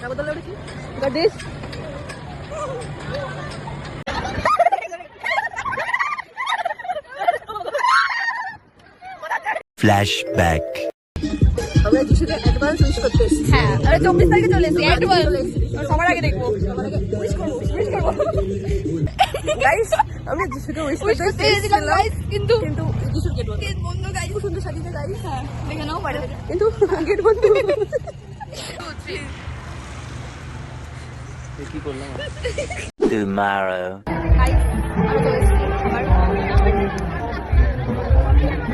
নাগরদোলা উঠেছি। got this? Flashback. আমরা যিশুকে অ্যাডভান্স উইশ করতে এসেছি। হ্যাঁ, আমরা 24 তারিখে চলে এসেছি অ্যাডভান্স। সবার আগে দেখবো, উইশ করবো। গাইস, আমরা যিশুকে উইশ করতে এসেছিলাম গাইস, কিন্তু যিশুর গেট বন্ধ গাইস। খুব সুন্দর সাজিয়েছে গাইস। হ্যাঁ, দেখে নাও বাইরে থেকে। কিন্তু গেট বন্ধ। কি করলাম? Tomorrow. গাইস, আমরা চলে এসেছি আবার।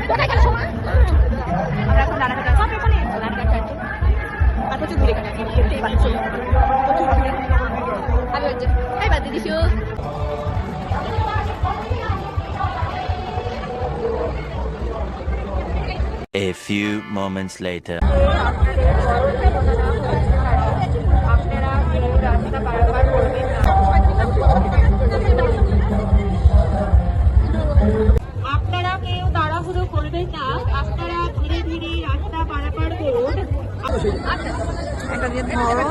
কোথায় গেল সময়? আমরা এখন রানাঘাট আছি। এখানে রানাঘাট আছি। আর প্রচুর ভিড় এখানে, দেখতেই পাচ্ছ। প্রচুর ভিড়। আমি হচ্ছে হাই বাদ দিদি show. A few moments later. আপনারা কেউ রাস্তা পারাপার করবেন না। আপনারা কেউ তাড়াহুড়ো করবেন না। আপনারা ধীরে ধীরে রাস্তা পারাপার করুন। এটা দিয়ে ধরো।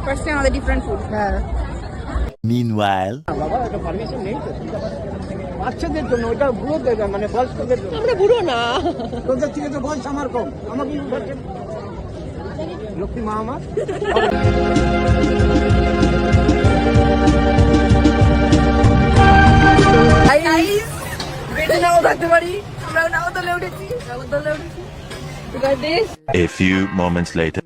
First time আমাদের ডিফারেন্ট ফুড। হ্যাঁ। Meanwhile. বাবা এটা পারমিশন নেই তো বাচ্চাদের জন্য ওটা বুড়োদের মানে বয়স্কদের জন্য আমরা বুড়ো না। তোদের থেকে তো বয়স আমার কম আমাকে লক্ষ্মী মা আমার বেঁচে নাও থাকতে পারি। আমরা নাগরদোলা উঠেছি। A few moments later.